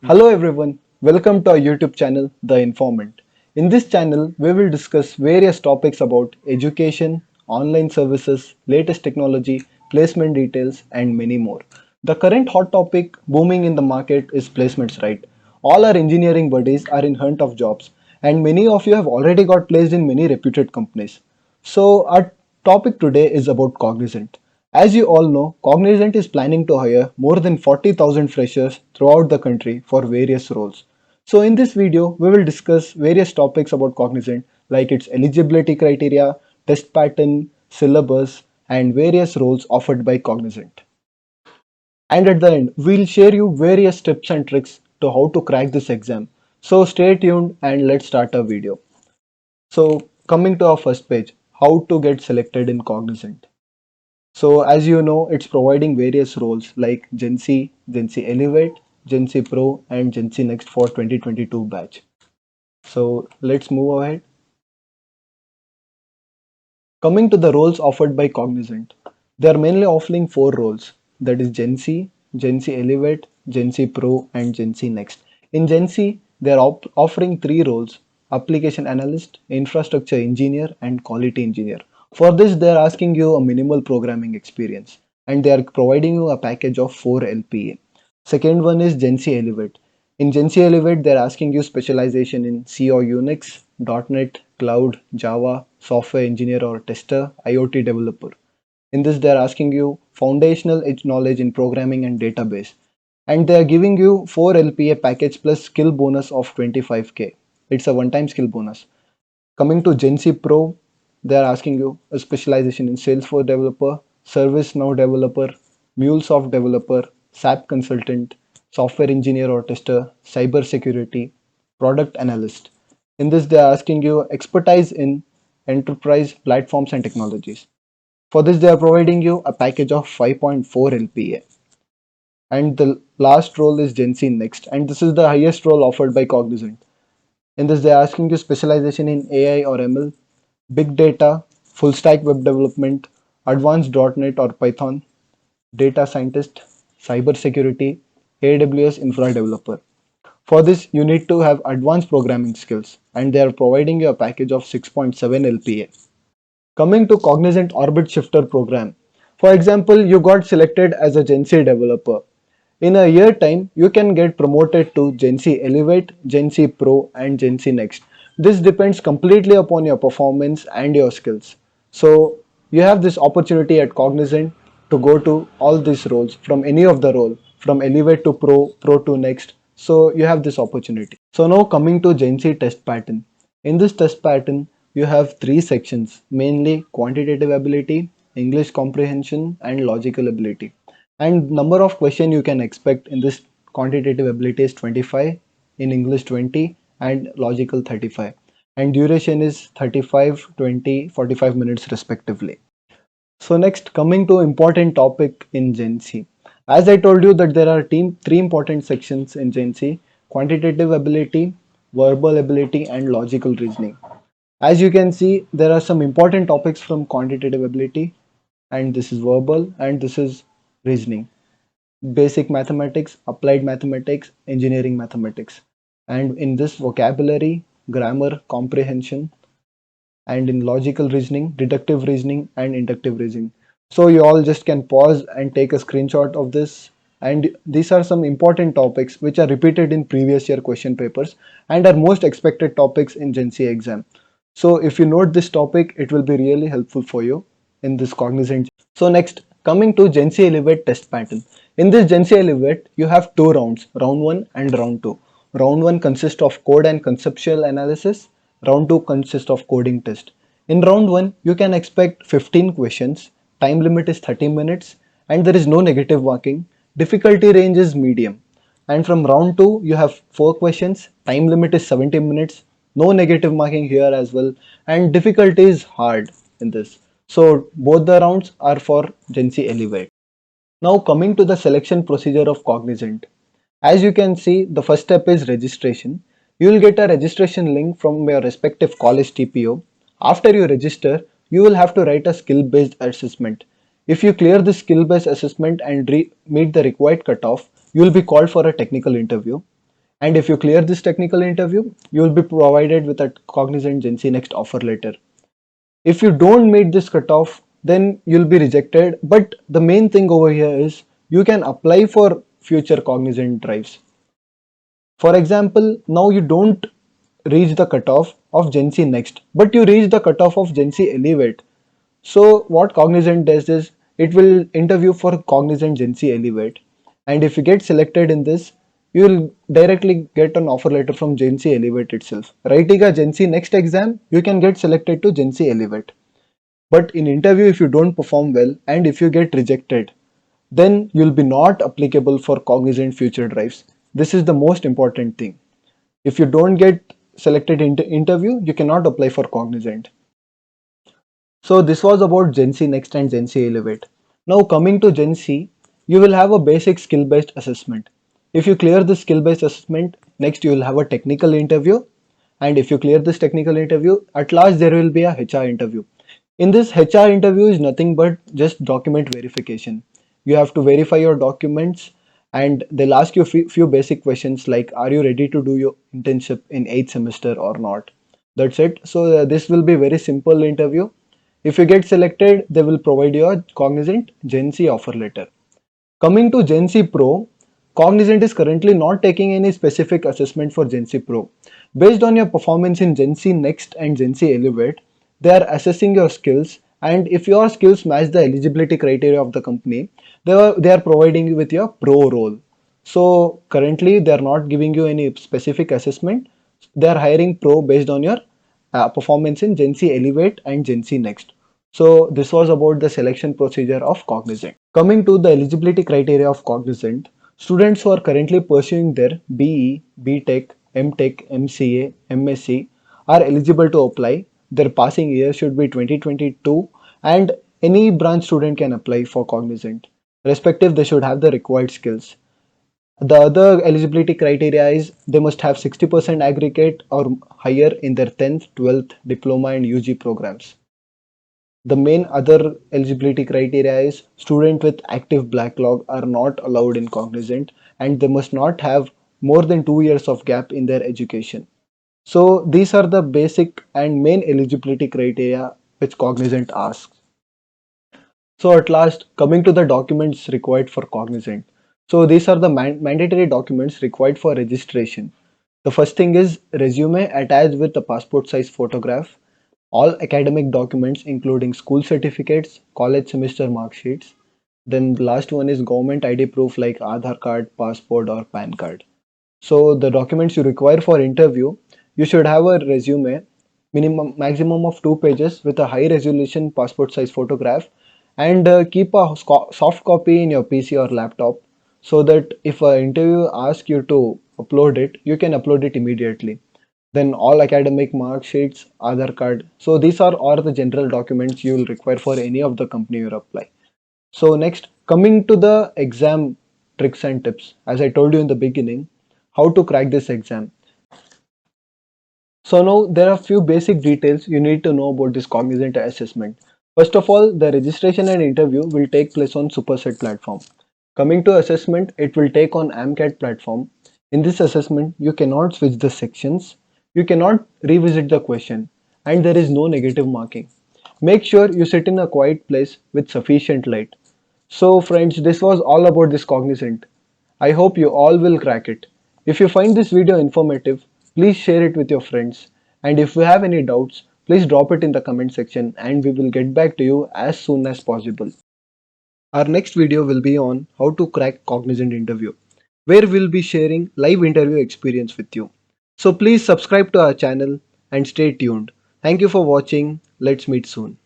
Hello everyone, welcome to our YouTube channel, The Informant. In this channel, we will discuss various topics about education, online services, latest technology, placement details, and many more. The current hot topic booming in the market is placements, right? All our engineering buddies are in hunt of jobs, and many of you have already got placed in many reputed companies. So, our topic today is about Cognizant. As you all know, Cognizant is planning to hire more than 40,000 freshers throughout the country for various roles. So, in this video, we will discuss various topics about Cognizant like its eligibility criteria, test pattern, syllabus, and various roles offered by Cognizant. And at the end, we'll share you various tips and tricks to how to crack this exam. So, stay tuned and let's start our video. So, coming to our first page, how to get selected in Cognizant. So as you know, it's providing various roles like Gen C, Gen C Elevate, Gen C Pro, and Gen C Next for 2022 batch. So let's move ahead. Coming to the roles offered by Cognizant, they are mainly offering four roles, that is Gen C Elevate, Gen C Pro, and Gen C Next. In Gen C, they are offering three roles, application analyst, infrastructure engineer, and quality engineer. For this, they are asking you a minimal programming experience and they are providing you a package of 4 LPA. Second one is Gen C Elevate. In Gen C Elevate, they're asking you specialization in C or Unix, .NET, Cloud, Java, software engineer or tester, IoT developer. In this, they're asking you foundational knowledge in programming and database. And they're giving you 4 LPA package plus skill bonus of 25k. It's a one-time skill bonus. Coming to Gen C Pro, they are asking you a specialization in Salesforce developer, ServiceNow developer, MuleSoft developer, SAP consultant, software engineer or tester, cyber security, product analyst. In this, they are asking you expertise in enterprise platforms and technologies. For this, they are providing you a package of 5.4 LPA. And the last role is Gen Z Next, and this is the highest role offered by Cognizant. In this, they are asking you specialization in AI or ML, big data, full stack web development, advanced .NET or Python, data scientist, cyber security, AWS infra developer. For this, you need to have advanced programming skills, and they are providing you a package of 6.7 LPA. Coming to Cognizant Orbit Shifter program. For example, you got selected as a Gen C developer. In a year time, you can get promoted to Gen C Elevate, Gen C Pro, and Gen C Next. This depends completely upon your performance and your skills. So you have this opportunity at Cognizant to go to all these roles from any of the role, from Elevate to Pro, Pro to Next. So you have this opportunity. So now coming to Gen C test pattern. In this test pattern, you have three sections, mainly quantitative ability, English comprehension, and logical ability. And number of question you can expect in this quantitative ability is 25, in English 20, and logical 35. And duration is 35, 20, 45 minutes respectively. So next, coming to important topic in Gen Z. As I told you that there are three important sections in Gen Z, quantitative ability, verbal ability, and logical reasoning. As you can see, there are some important topics from quantitative ability, and this is verbal, and this is reasoning. Basic mathematics, applied mathematics, engineering mathematics. And in this vocabulary, grammar, comprehension, and in logical reasoning, deductive reasoning, and inductive reasoning. So you all just can pause and take a screenshot of this. And these are some important topics which are repeated in previous year question papers and are most expected topics in Gen C exam. So if you note this topic, it will be really helpful for you in this Cognizant. So next, coming to Gen C Elevate test pattern. In this Gen C Elevate, you have two rounds, round 1 and round 2. Round 1 consists of code and conceptual analysis. Round 2 consists of coding test. In round 1, you can expect 15 questions, time limit is 30 minutes, and there is no negative marking. Difficulty range is medium. And from round 2, you have 4 questions, time limit is 70 minutes, no negative marking here as well, and difficulty is hard in this. So both the rounds are for Gen C Elevate. Now coming to the selection procedure of Cognizant. As you can see, the first step is registration. You will get a registration link from your respective college TPO. After you register, you will have to write a skill-based assessment. If you clear the skill-based assessment and meet the required cutoff, you will be called for a technical interview. And if you clear this technical interview, you will be provided with a Cognizant Gen Z Next offer letter. If you don't meet this cutoff, then you'll be rejected. But the main thing over here is you can apply for future Cognizant drives. For example, now you don't reach the cutoff of Gen Z Next, but you reach the cutoff of Gen Z Elevate. So what Cognizant does is it will interview for Cognizant Gen Z Elevate, and if you get selected in this, you will directly get an offer letter from Gen Z Elevate itself. Writing a Gen Z Next exam, you can get selected to Gen Z Elevate. But in interview, if you don't perform well and if you get rejected, then you'll be not applicable for Cognizant future drives. This is the most important thing. If you don't get selected into interview, you cannot apply for Cognizant. So this was about Gen Z Next and Gen Z Elevate. Now coming to Gen Z, you will have a basic skill-based assessment. If you clear the skill-based assessment, next you will have a technical interview. And if you clear this technical interview, at last there will be a HR interview. In this HR interview is nothing but just document verification. You have to verify your documents and they'll ask you a few basic questions like are you ready to do your internship in 8th semester or not. That's it. So this will be very simple interview. If you get selected, they will provide you a Cognizant Gen Z offer letter. Coming to Gen Z Pro, Cognizant is currently not taking any specific assessment for Gen Z Pro. Based on your performance in Gen Z Next and Gen Z Elevate, they are assessing your skills, and if your skills match the eligibility criteria of the company, they are providing you with your Pro role. So currently they are not giving you any specific assessment. They are hiring Pro based on your performance in Gen Z Elevate and Gen Z Next. So this was about the selection procedure of Cognizant. Coming to the eligibility criteria of Cognizant, students who are currently pursuing their BE, BTech, MTech, MCA, MSc are eligible to apply. Their passing year should be 2022 and any branch student can apply for Cognizant. Respective, they should have the required skills. The other eligibility criteria is they must have 60% aggregate or higher in their 10th, 12th diploma and UG programs. The main other eligibility criteria is students with active backlog are not allowed in Cognizant and they must not have more than 2 years of gap in their education. So these are the basic and main eligibility criteria which Cognizant asks. So at last, coming to the documents required for Cognizant. So these are the mandatory documents required for registration. The first thing is resume attached with a passport size photograph, all academic documents including school certificates, college semester mark sheets. Then the last one is government ID proof like Aadhaar card, passport or PAN card. So the documents you require for interview, you should have a resume, maximum of 2 pages with a high resolution passport size photograph, and keep a soft copy in your PC or laptop so that if an interview asks you to upload it, you can upload it immediately. Then all academic mark sheets, Aadhaar card. So these are all the general documents you will require for any of the company you apply. So next, coming to the exam tricks and tips. As I told you in the beginning, how to crack this exam. So now there are few basic details you need to know about this Cognizant assessment. First of all, the registration and interview will take place on Superset platform. Coming to assessment, it will take on AMCAT platform. In this assessment, you cannot switch the sections, you cannot revisit the question, and there is no negative marking. Make sure you sit in a quiet place with sufficient light. So friends, this was all about this Cognizant. I hope you all will crack it. If you find this video informative, please share it with your friends. And if you have any doubts, please drop it in the comment section and we will get back to you as soon as possible. Our next video will be on how to crack Cognizant interview, where we'll be sharing live interview experience with you. So please subscribe to our channel and stay tuned. Thank you for watching. Let's meet soon.